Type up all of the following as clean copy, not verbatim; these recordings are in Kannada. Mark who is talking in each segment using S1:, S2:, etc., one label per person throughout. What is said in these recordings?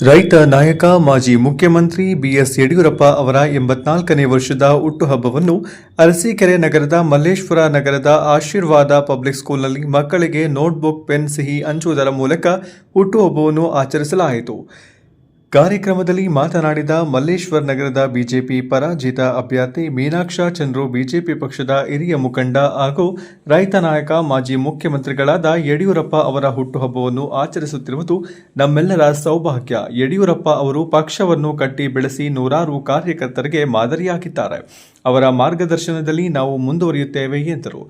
S1: ರೈತ ನಾಯಕ ಮಾಜಿ ಮುಖ್ಯಮಂತ್ರಿ ಬಿಎಸ್ ಯಡಿಯೂರಪ್ಪ ಅವರ 84ನೇ ವರ್ಷದ ಹುಟ್ಟುಹಬ್ಬವನ್ನು ಅರಸೀಕೆರೆ ನಗರದ ಮಲ್ಲೇಶ್ವರ ನಗರದ ಆಶೀರ್ವಾದ ಪಬ್ಲಿಕ್ ಸ್ಕೂಲ್ನಲ್ಲಿ ಮಕ್ಕಳಿಗೆ ನೋಟ್ಬುಕ್ ಪೆನ್ ಸಿಹಿ ಹಂಚುವುದರ ಮೂಲಕ ಹುಟ್ಟುಹಬ್ಬವನ್ನು ಆಚರಿಸಲಾಯಿತು. ಕಾರ್ಯಕ್ರಮದಲ್ಲಿ ಮಾತನಾಡಿದ ಮಲ್ಲೇಶ್ವರ ನಗರದ ಬಿಜೆಪಿ ಪರಾಜಿತ ಅಭ್ಯರ್ಥಿ ಮೀನಾಕ್ಷ ಚಂದ್ರು, ಬಿಜೆಪಿ ಪಕ್ಷದ ಹಿರಿಯ ಮುಖಂಡ ಹಾಗೂ ರೈತ ನಾಯಕ ಮಾಜಿ ಮುಖ್ಯಮಂತ್ರಿಗಳಾದ ಯಡಿಯೂರಪ್ಪ ಅವರ ಹುಟ್ಟುಹಬ್ಬವನ್ನು ಆಚರಿಸುತ್ತಿರುವುದು ನಮ್ಮೆಲ್ಲರ ಸೌಭಾಗ್ಯ. ಯಡಿಯೂರಪ್ಪ ಅವರು ಪಕ್ಷವನ್ನು ಕಟ್ಟಿ ಬೆಳೆಸಿ ನೂರಾರು ಕಾರ್ಯಕರ್ತರಿಗೆ ಮಾದರಿಯಾಗಿದ್ದಾರೆ. ಅವರ ಮಾರ್ಗದರ್ಶನದಲ್ಲಿ ನಾವು ಮುಂದುವರಿಯುತ್ತೇವೆ ಎಂದರು.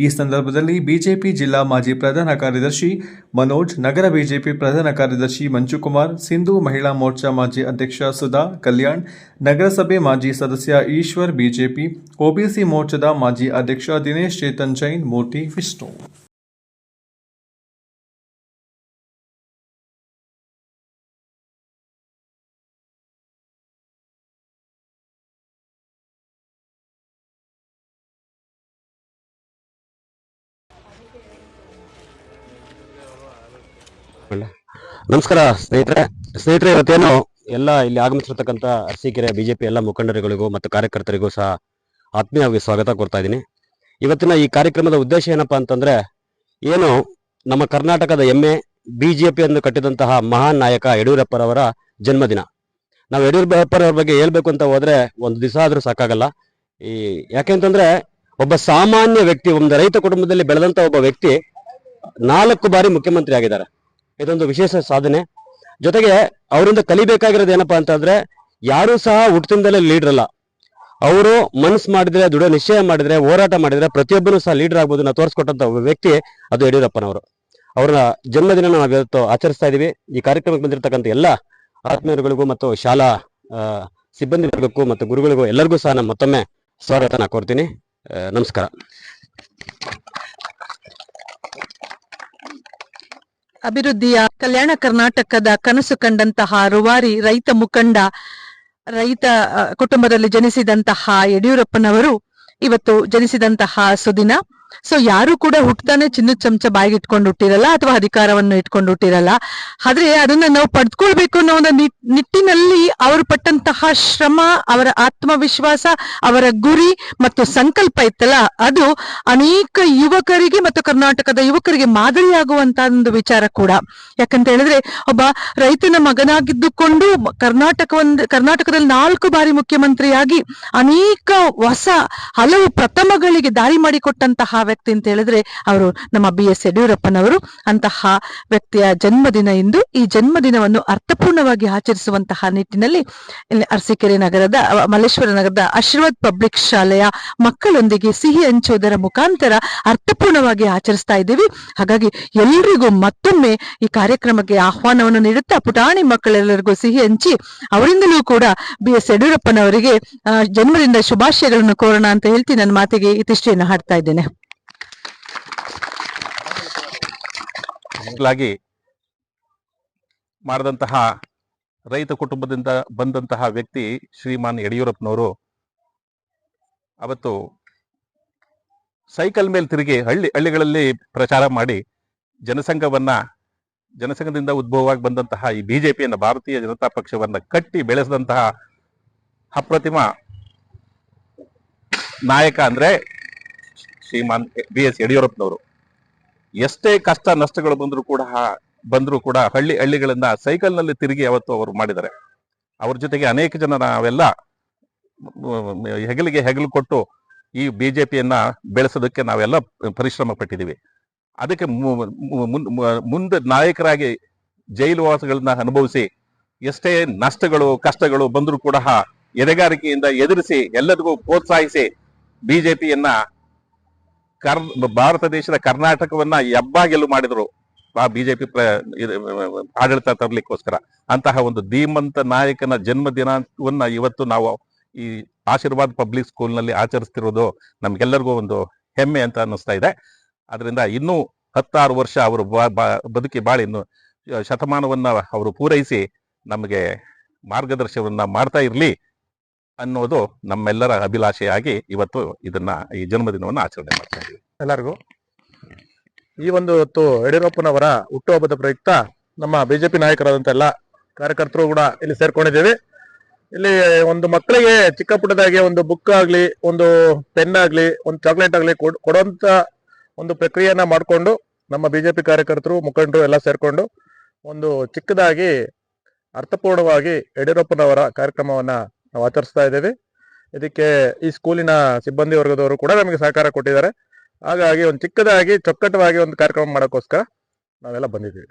S1: ಈ ಸಂದರ್ಭದಲ್ಲಿ ಬಿಜೆಪಿ ಜಿಲ್ಲಾ ಮಾಜಿ ಪ್ರಧಾನ ಕಾರ್ಯದರ್ಶಿ ಮನೋಜ್, ನಗರ ಬಿಜೆಪಿ ಪ್ರಧಾನ ಕಾರ್ಯದರ್ಶಿ ಮಂಜುಕುಮಾರ್, ಸಿಂಧು ಮಹಿಳಾ ಮೋರ್ಚಾ ಮಾಜಿ ಅಧ್ಯಕ್ಷ ಸುಧಾ ಕಲ್ಯಾಣ್, ನಗರಸಭೆ ಮಾಜಿ ಸದಸ್ಯ ಈಶ್ವರ್, ಬಿಜೆಪಿ ಒಬಿಸಿ ಮೋರ್ಚಾದ ಮಾಜಿ ಅಧ್ಯಕ್ಷ ದಿನೇಶ್, ಚೇತನ್ ಜೈನ್, ಮೂರ್ತಿ, ವಿಷ್ಣು.
S2: ನಮಸ್ಕಾರ ಸ್ನೇಹಿತರೆ ಇವತ್ತೇನು ಎಲ್ಲ ಇಲ್ಲಿ ಆಗಮಿಸಿರ್ತಕ್ಕಂಥ ಅರಸೀಕೆರೆ ಬಿಜೆಪಿ ಎಲ್ಲ ಮುಖಂಡರುಗಳಿಗೂ ಮತ್ತು ಕಾರ್ಯಕರ್ತರಿಗೂ ಸಹ ಆತ್ಮೀಯವಾಗಿ ಸ್ವಾಗತ ಕೊಡ್ತಾ ಇದ್ದೀನಿ. ಇವತ್ತಿನ ಈ ಕಾರ್ಯಕ್ರಮದ ಉದ್ದೇಶ ಏನಪ್ಪಾ ಅಂತಂದ್ರೆ, ಏನು ನಮ್ಮ ಕರ್ನಾಟಕದ ಹೆಮ್ಮೆ ಬಿಜೆಪಿಯನ್ನು ಕಟ್ಟಿದಂತಹ ಮಹಾನ್ ನಾಯಕ ಯಡಿಯೂರಪ್ಪರವರ ಜನ್ಮದಿನ. ನಾವು ಯಡಿಯೂರಪ್ಪರವ್ರ ಬಗ್ಗೆ ಹೇಳ್ಬೇಕು ಅಂತ ಹೋದ್ರೆ ಒಂದು ದಿವಸ ಆದ್ರೂ ಸಾಕಾಗಲ್ಲ. ಯಾಕೆಂತಂದ್ರೆ ಒಬ್ಬ ಸಾಮಾನ್ಯ ವ್ಯಕ್ತಿ, ಒಂದು ರೈತ ಕುಟುಂಬದಲ್ಲಿ ಬೆಳೆದಂತ ಒಬ್ಬ ವ್ಯಕ್ತಿ 4 ಬಾರಿ ಮುಖ್ಯಮಂತ್ರಿ ಆಗಿದ್ದಾರೆ. ಇದೊಂದು ವಿಶೇಷ ಸಾಧನೆ. ಜೊತೆಗೆ ಅವರಿಂದ ಕಲಿಬೇಕಾಗಿರೋದು ಏನಪ್ಪಾ ಅಂತಂದ್ರೆ, ಯಾರು ಸಹ ಹುಟ್ಟಿನಿಂದಲೇ ಲೀಡರ್ ಅಲ್ಲ. ಅವರು ಮನಸ್ಸು ಮಾಡಿದ್ರೆ, ದೃಢ ನಿಶ್ಚಯ ಮಾಡಿದ್ರೆ, ಹೋರಾಟ ಮಾಡಿದ್ರೆ ಪ್ರತಿಯೊಬ್ಬರು ಸಹ ಲೀಡರ್ ಆಗ್ಬೋದು ತೋರಿಸ್ಕೊಟ್ಟಂತ ಒಬ್ಬ ವ್ಯಕ್ತಿ ಅದು ಯಡಿಯೂರಪ್ಪನವರು. ಅವರ ಜನ್ಮದಿನ ನಾವು ಇವತ್ತು ಆಚರಿಸ್ತಾ ಇದೀವಿ. ಈ ಕಾರ್ಯಕ್ರಮಕ್ಕೆ ಬಂದಿರತಕ್ಕಂಥ ಎಲ್ಲ ಆತ್ಮೀಯರುಗಳಿಗೂ ಮತ್ತು ಶಾಲಾ ಸಿಬ್ಬಂದಿ ವರ್ಗಕ್ಕೂ ಮತ್ತು ಗುರುಗಳಿಗೂ ಎಲ್ಲರಿಗೂ ಸಹ ನಾನು ಮತ್ತೊಮ್ಮೆ ಸ್ವಾಗತನ ಕೋರ್ತೀನಿ. ನಮಸ್ಕಾರ.
S3: ಅಭಿವೃದ್ಧಿಯ ಕಲ್ಯಾಣ ಕರ್ನಾಟಕದ ಕನಸು ಕಂಡಂತಹ ರೂವಾರಿ ರೈತ ಮುಖಂಡ, ರೈತ ಕುಟುಂಬದಲ್ಲಿ ಜನಿಸಿದಂತಹ ಯಡಿಯೂರಪ್ಪನವರು ಇವತ್ತು ಜನಿಸಿದಂತಹ ಸುದಿನ. ಸೊ ಯಾರು ಕೂಡ ಹುಟ್ಟತಾನೆ ಚಿನ್ನದ ಚಮಚ ಬಾಯಿಗೆ ಇಟ್ಕೊಂಡು ಹುಟ್ಟಿರಲ್ಲ ಅಥವಾ ಅಧಿಕಾರವನ್ನು ಇಟ್ಕೊಂಡು ಹುಟ್ಟಿರಲ್ಲ. ಆದ್ರೆ ಅದನ್ನ ನಾವು ಪಡೆದುಕೊಳ್ಬೇಕು ಅನ್ನೋ ಒಂದು ನಿಟ್ಟಿನಲ್ಲಿ ಅವರು ಪಟ್ಟಂತಹ ಶ್ರಮ, ಅವರ ಆತ್ಮವಿಶ್ವಾಸ, ಅವರ ಗುರಿ ಮತ್ತು ಸಂಕಲ್ಪ ಇತ್ತಲ್ಲ, ಅದು ಅನೇಕ ಯುವಕರಿಗೆ ಮತ್ತು ಕರ್ನಾಟಕದ ಯುವಕರಿಗೆ ಮಾದರಿಯಾಗುವಂತಹ ಒಂದು ವಿಚಾರ ಕೂಡ. ಯಾಕಂತ ಹೇಳಿದ್ರೆ ಒಬ್ಬ ರೈತನ ಮಗನಾಗಿದ್ದುಕೊಂಡು ಕರ್ನಾಟಕದಲ್ಲಿ 4 ಬಾರಿ ಮುಖ್ಯಮಂತ್ರಿಯಾಗಿ ಅನೇಕ ಹಲವು ಪ್ರಥಮಗಳಿಗೆ ದಾರಿ ಮಾಡಿಕೊಟ್ಟಂತಹ ವ್ಯಕ್ತಿ ಅಂತ ಹೇಳಿದ್ರೆ ಅವರು ನಮ್ಮ BS ಯಡಿಯೂರಪ್ಪನವರು. ಅಂತಹ ವ್ಯಕ್ತಿಯ ಜನ್ಮದಿನ ಇಂದು. ಈ ಜನ್ಮದಿನವನ್ನು ಅರ್ಥಪೂರ್ಣವಾಗಿ ಆಚರಿಸುವಂತಹ ನಿಟ್ಟಿನಲ್ಲಿ ಅರಸೀಕೆರೆ ನಗರದ ಮಲ್ಲೇಶ್ವರ ನಗರದ ಆಶೀರ್ವಾದ್ ಪಬ್ಲಿಕ್ ಶಾಲೆಯ ಮಕ್ಕಳೊಂದಿಗೆ ಸಿಹಿ ಹಂಚುವುದರ ಮುಖಾಂತರ ಅರ್ಥಪೂರ್ಣವಾಗಿ ಆಚರಿಸ್ತಾ ಇದ್ದೀವಿ. ಹಾಗಾಗಿ ಎಲ್ರಿಗೂ ಮತ್ತೊಮ್ಮೆ ಈ ಕಾರ್ಯಕ್ರಮಕ್ಕೆ ಆಹ್ವಾನವನ್ನು ನೀಡುತ್ತಾ ಪುಟಾಣಿ ಮಕ್ಕಳೆಲ್ಲರಿಗೂ ಸಿಹಿ ಹಂಚಿ ಅವರಿಂದಲೂ ಕೂಡ BS ಯಡಿಯೂರಪ್ಪನವರಿಗೆ ಜನ್ಮದಿನದ ಶುಭಾಶಯಗಳನ್ನು ಕೋರೋಣ ಅಂತ ಹೇಳ್ತಿ ನನ್ನ ಮಾತಿಗೆ ಇತಿಷ್ಠೆಯನ್ನು ಹಾಡ್ತಾ ಇದ್ದೇನೆ.
S4: ಮಾಡಿದಂತಹ ರೈತ ಕುಟುಂಬದಿಂದ ಬಂದಂತಹ ವ್ಯಕ್ತಿ ಶ್ರೀಮಾನ್ ಯಡಿಯೂರಪ್ಪನವರು ಅವತ್ತು ಸೈಕಲ್ ಮೇಲೆ ತಿರುಗಿ ಹಳ್ಳಿಗಳಲ್ಲಿ ಪ್ರಚಾರ ಮಾಡಿ ಜನಸಂಘದಿಂದ ಉದ್ಭವವಾಗಿ ಬಂದಂತಹ ಈ ಬಿಜೆಪಿಯನ್ನ, ಭಾರತೀಯ ಜನತಾ ಪಕ್ಷವನ್ನ ಕಟ್ಟಿ ಬೆಳೆಸಿದಂತಹ ಅಪ್ರತಿಮ ನಾಯಕ ಅಂದ್ರೆ ಶ್ರೀಮಾನ್ BS ಯಡಿಯೂರಪ್ಪನವರು. ಎಷ್ಟೇ ಕಷ್ಟ ನಷ್ಟಗಳು ಬಂದರೂ ಕೂಡ ಹಳ್ಳಿಗಳನ್ನ ಸೈಕಲ್ ನಲ್ಲಿ ತಿರುಗಿ ಅವತ್ತು ಅವರು ಮಾಡಿದ್ದಾರೆ. ಅವ್ರ ಜೊತೆಗೆ ಅನೇಕ ಜನ ನಾವೆಲ್ಲ ಹೆಗಲಿಗೆ ಹೆಗಲು ಕೊಟ್ಟು ಈ ಬಿಜೆಪಿಯನ್ನ ಬೆಳೆಸೋದಕ್ಕೆ ನಾವೆಲ್ಲ ಪರಿಶ್ರಮ ಪಟ್ಟಿದ್ದೀವಿ. ಅದಕ್ಕೆ ಮುಂದೆ ನಾಯಕರಾಗಿ ಜೈಲು ವಾಸಗಳನ್ನ ಅನುಭವಿಸಿ ಎಷ್ಟೇ ನಷ್ಟಗಳು ಕಷ್ಟಗಳು ಬಂದರೂ ಕೂಡ ಎದೆಗಾರಿಕೆಯಿಂದ ಎದುರಿಸಿ ಎಲ್ಲರಿಗೂ ಪ್ರೋತ್ಸಾಹಿಸಿ ಬಿಜೆಪಿಯನ್ನ ಭಾರತ ದೇಶದ ಕರ್ನಾಟಕವನ್ನ ಹೆಬ್ಬಾಗಿಲು ಮಾಡಿದ್ರು ಆ ಬಿಜೆಪಿ ಆಡಳಿತ ತರಲಿಕ್ಕೋಸ್ಕರ. ಅಂತಹ ಒಂದು ಧೀಮಂತ ನಾಯಕನ ಜನ್ಮದಿನವನ್ನ ಇವತ್ತು ನಾವು ಈ ಆಶೀರ್ವಾದ್ ಪಬ್ಲಿಕ್ ಸ್ಕೂಲ್ ನಲ್ಲಿ ಆಚರಿಸ್ತಿರೋದು ನಮ್ಗೆಲ್ಲರಿಗೂ ಒಂದು ಹೆಮ್ಮೆ ಅಂತ ಅನ್ನಿಸ್ತಾ ಇದೆ. ಅದರಿಂದ ಇನ್ನೂ 16 ವರ್ಷ ಅವರು ಬದುಕಿ ಬಾಳಿ ಇನ್ನು ಶತಮಾನವನ್ನ ಅವರು ಪೂರೈಸಿ ನಮಗೆ ಮಾರ್ಗದರ್ಶನವನ್ನ ಮಾಡ್ತಾ ಇರ್ಲಿ ಅನ್ನೋದು ನಮ್ಮೆಲ್ಲರ ಅಭಿಲಾಷೆಯಾಗಿ ಇವತ್ತು ಈ ಜನ್ಮದಿನವನ್ನು ಆಚರಣೆ ಮಾಡ್ತಾ ಇದ್ದೀವಿ.
S5: ಎಲ್ಲರಿಗೂ ಈ ಒಂದು ಹೊತ್ತು ಯಡಿಯೂರಪ್ಪನವರ ಹುಟ್ಟುಹಬ್ಬದ ಪ್ರಯುಕ್ತ ನಮ್ಮ ಬಿಜೆಪಿ ನಾಯಕರಾದಂತ ಎಲ್ಲ ಕಾರ್ಯಕರ್ತರು ಕೂಡ ಇಲ್ಲಿ ಸೇರ್ಕೊಂಡಿದ್ದೀವಿ. ಇಲ್ಲಿ ಒಂದು ಮಕ್ಕಳಿಗೆ ಚಿಕ್ಕ ಪುಟ್ಟದಾಗಿ ಒಂದು ಬುಕ್ ಆಗ್ಲಿ, ಒಂದು ಪೆನ್ ಆಗ್ಲಿ, ಒಂದು ಚಾಕ್ಲೇಟ್ ಆಗ್ಲಿ ಕೊಡುವಂತ ಒಂದು ಪ್ರಕ್ರಿಯೆಯನ್ನ ಮಾಡಿಕೊಂಡು ನಮ್ಮ ಬಿಜೆಪಿ ಕಾರ್ಯಕರ್ತರು, ಮುಖಂಡರು ಎಲ್ಲ ಸೇರ್ಕೊಂಡು ಒಂದು ಚಿಕ್ಕದಾಗಿ ಅರ್ಥಪೂರ್ಣವಾಗಿ ಯಡಿಯೂರಪ್ಪನವರ ಕಾರ್ಯಕ್ರಮವನ್ನ ನಾವು ಆಚರಿಸ್ತಾ ಇದ್ದೇವೆ. ಇದಕ್ಕೆ ಈ ಸ್ಕೂಲಿನ ಸಿಬ್ಬಂದಿ ವರ್ಗದವರು ಕೂಡ ನಮಗೆ ಸಹಕಾರ ಕೊಟ್ಟಿದ್ದಾರೆ. ಹಾಗಾಗಿ ಒಂದು ಚಿಕ್ಕದಾಗಿ ಚೊಕ್ಕಟವಾಗಿ ಒಂದು ಕಾರ್ಯಕ್ರಮ ಮಾಡೋಕ್ಕೋಸ್ಕರ ನಾವೆಲ್ಲ ಬಂದಿದ್ದೀವಿ.